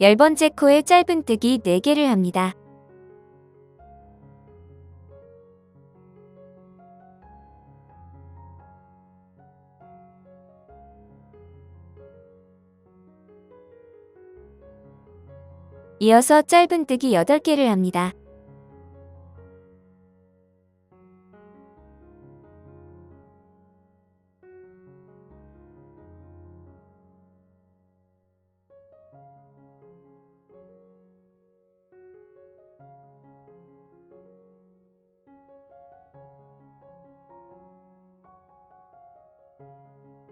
열 번째 코에 짧은뜨기 4개를 합니다. 이어서 짧은뜨기 8개를 합니다.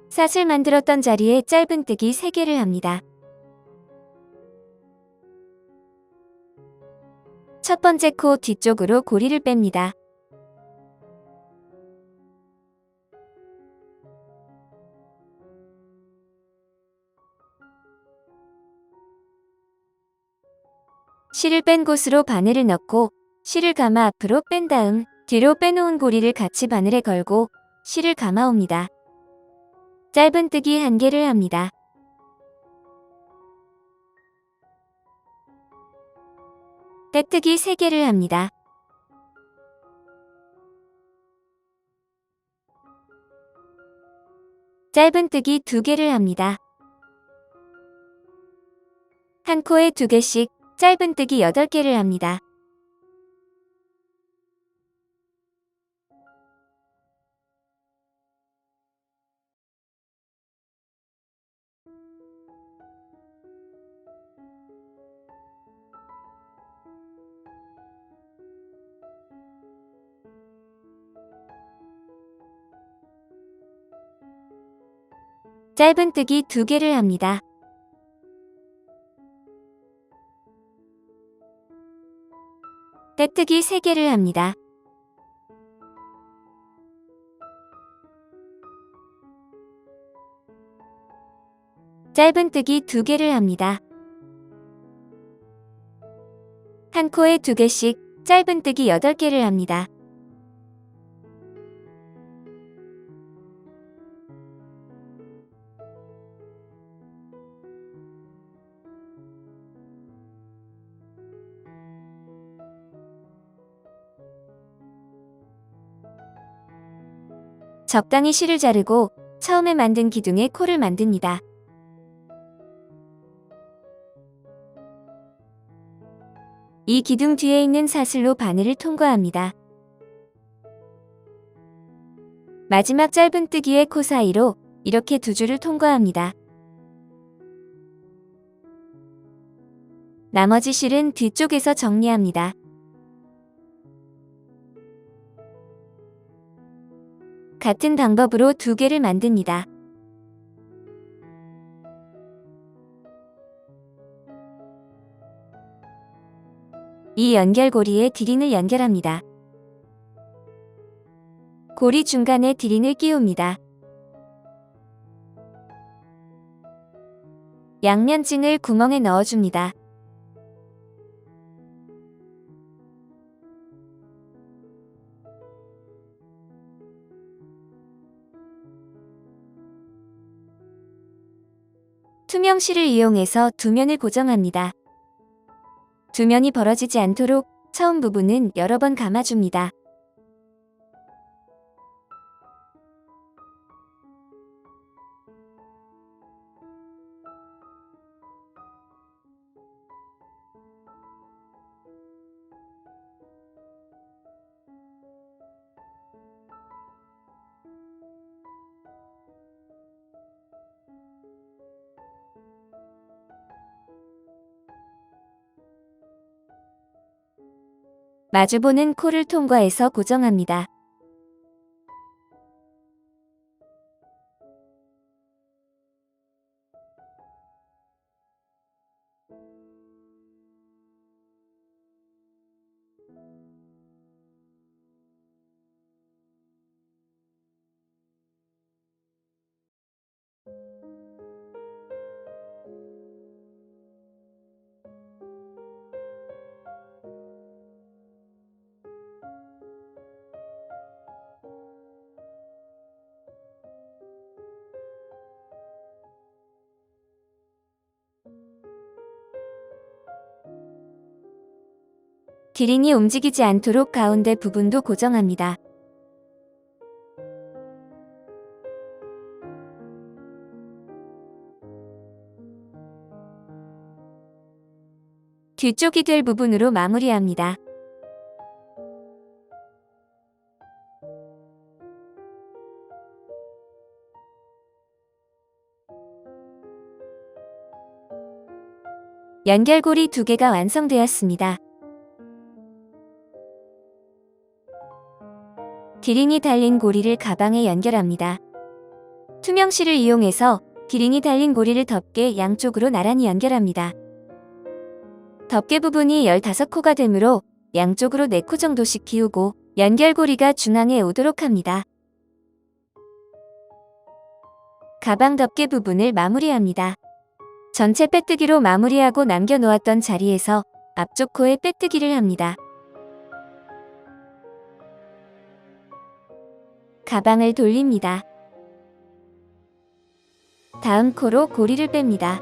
사슬 만들었던 자리에 짧은뜨기 3개를 합니다. 첫 번째 코 뒤쪽으로 고리를 뺍니다. 실을 뺀 곳으로 바늘을 넣고 실을 감아 앞으로 뺀 다음 뒤로 빼놓은 고리를 같이 바늘에 걸고 실을 감아옵니다. 짧은뜨기 1개를 합니다. 떼뜨기 3개를 합니다. 짧은뜨기 2개를 합니다. 한 코에 2개씩 짧은뜨기 8개를 합니다. 짧은뜨기 2개를 합니다. 떼뜨기 3개를 합니다. 짧은뜨기 2개를 합니다. 한 코에 2개씩 짧은뜨기 8개를 합니다. 적당히 실을 자르고 처음에 만든 기둥에 코를 만듭니다. 이 기둥 뒤에 있는 사슬로 바늘을 통과합니다. 마지막 짧은뜨기의 코 사이로 이렇게 두 줄을 통과합니다. 나머지 실은 뒤쪽에서 정리합니다. 같은 방법으로 두 개를 만듭니다. 이 연결고리에 디링을 연결합니다. 고리 중간에 디링을 끼웁니다. 양면증을 구멍에 넣어줍니다. 투명 실을 이용해서 두 면을 고정합니다. 두 면이 벌어지지 않도록 처음 부분은 여러 번 감아줍니다. 마주보는 코를 통과해서 고정합니다. 디링이 움직이지 않도록 가운데 부분도 고정합니다. 뒤쪽이 될 부분으로 마무리합니다. 연결고리 두 개가 완성되었습니다. 디링이 달린 고리를 가방에 연결합니다. 투명실을 이용해서 디링이 달린 고리를 덮개 양쪽으로 나란히 연결합니다. 덮개 부분이 15코가 되므로 양쪽으로 4코 정도씩 기우고 연결고리가 중앙에 오도록 합니다. 가방 덮개 부분을 마무리합니다. 전체 빼뜨기로 마무리하고 남겨놓았던 자리에서 앞쪽 코에 빼뜨기를 합니다. 가방을 돌립니다. 다음 코로 고리를 뺍니다.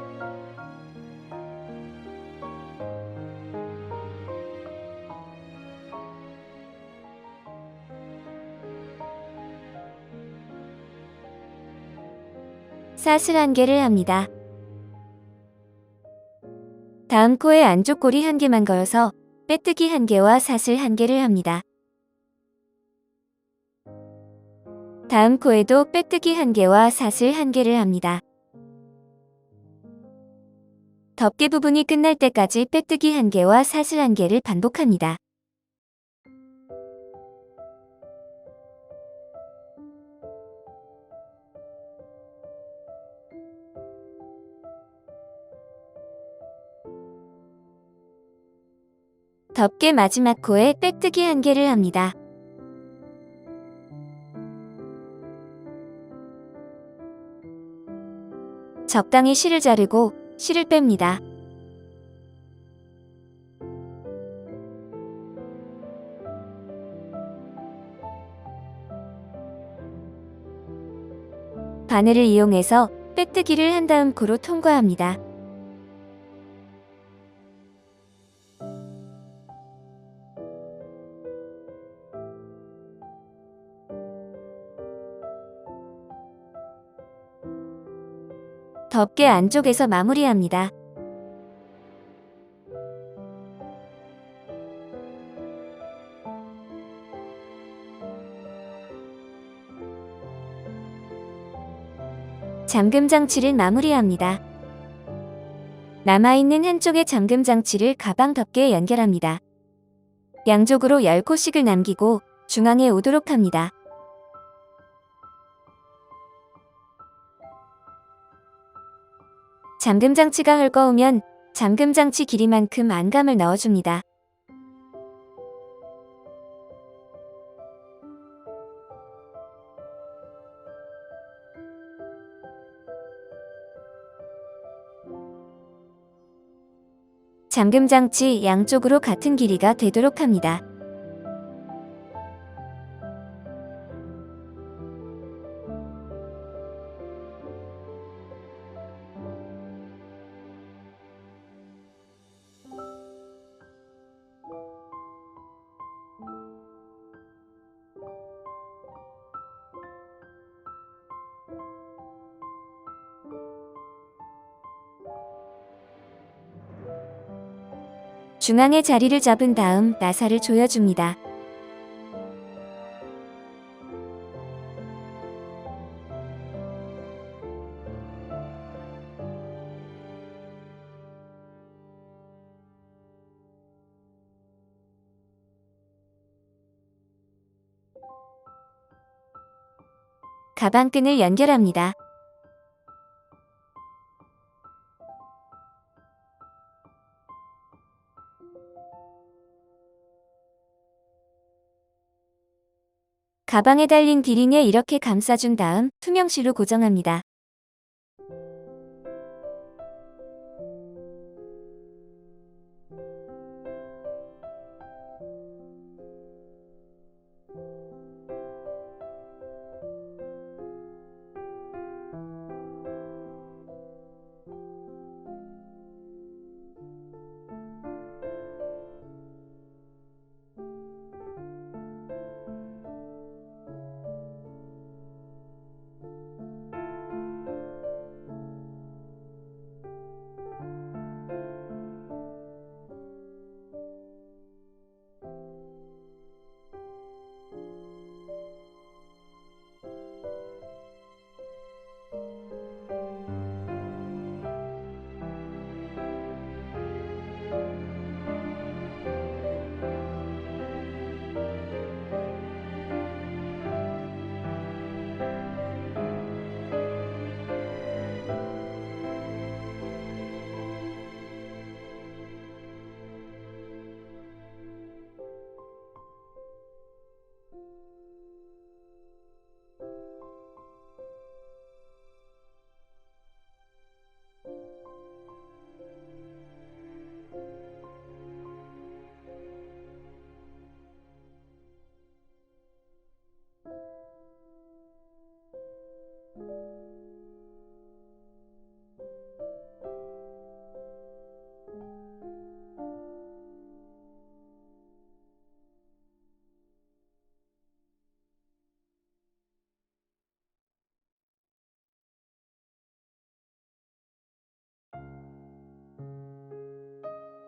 사슬 1개를 합니다. 다음 코에 안쪽 고리 1개만 걸어서 빼뜨기 1개와 사슬 1개를 합니다. 다음 코에도 빼뜨기 1개와 사슬 1개를 합니다. 덮개 부분이 끝날 때까지 빼뜨기 1개와 사슬 1개를 반복합니다. 덮개 마지막 코에 빼뜨기 1개를 합니다. 적당히 실을 자르고 실을 뺍니다. 바늘을 이용해서 빼뜨기를 한 다음 코로 통과합니다. 덮개 안쪽에서 마무리합니다. 잠금 장치를 마무리합니다. 남아있는 한쪽의 잠금 장치를 가방 덮개에 연결합니다. 양쪽으로 10코씩을 남기고 중앙에 오도록 합니다. 잠금 장치가 헐거우면 잠금 장치 길이만큼 안감을 넣어줍니다. 잠금 장치 양쪽으로 같은 길이가 되도록 합니다. 중앙에 자리를 잡은 다음 나사를 조여줍니다. 가방끈을 연결합니다. 가방에 달린 비링에 이렇게 감싸준 다음 투명실로 고정합니다.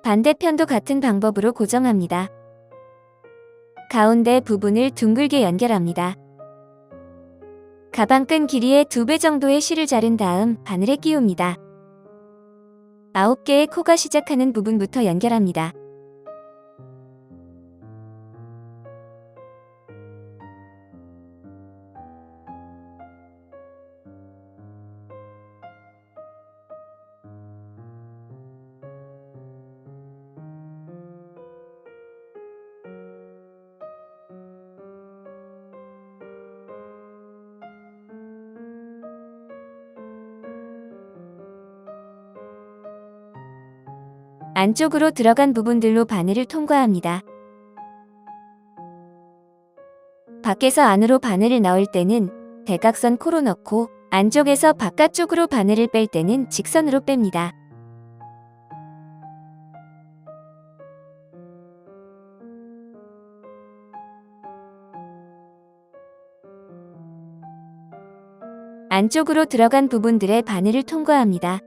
반대편도 같은 방법으로 고정합니다. 가운데 부분을 둥글게 연결합니다. 가방끈 길이의 2배 정도의 실을 자른 다음 바늘에 끼웁니다. 9개의 코가 시작하는 부분부터 연결합니다. 안쪽으로 들어간 부분들로 바늘을 통과합니다. 밖에서 안으로 바늘을 넣을 때는 대각선 코로 넣고 안쪽에서 바깥쪽으로 바늘을 뺄 때는 직선으로 뺍니다. 안쪽으로 들어간 부분들의 바늘을 통과합니다.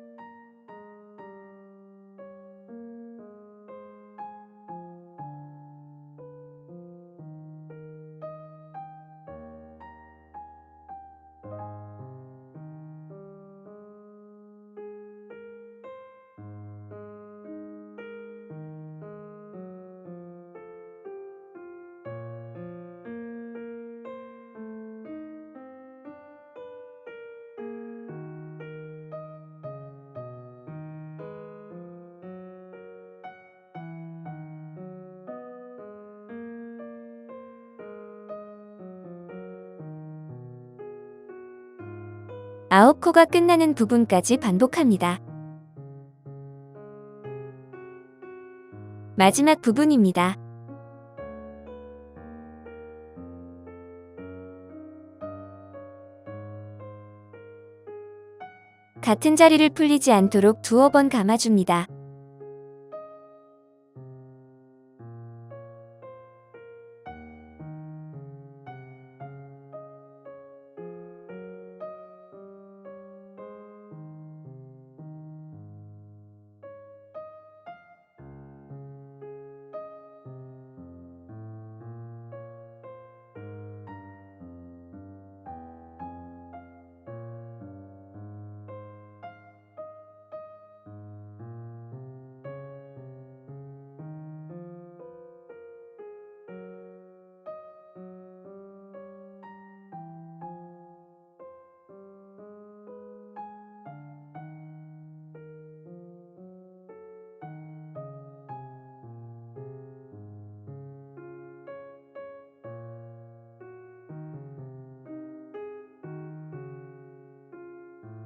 아웃코가 끝나는 부분까지 반복합니다. 마지막 부분입니다. 같은 자리를 풀리지 않도록 두어 번 감아줍니다.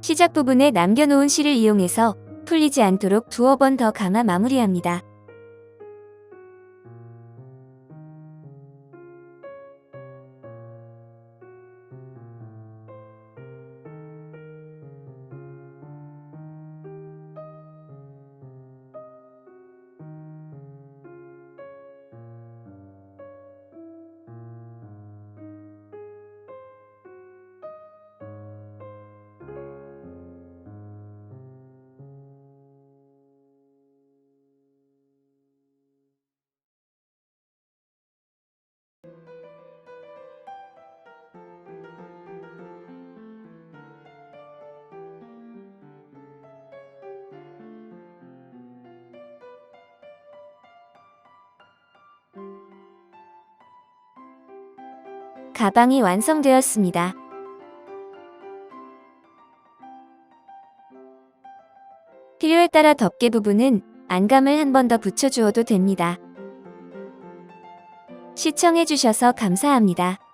시작 부분에 남겨놓은 실을 이용해서 풀리지 않도록 두어 번 더 감아 마무리합니다. 가방이 완성되었습니다. 필요에 따라 덮개 부분은 안감을 한 번 더 붙여주어도 됩니다. 시청해주셔서 감사합니다.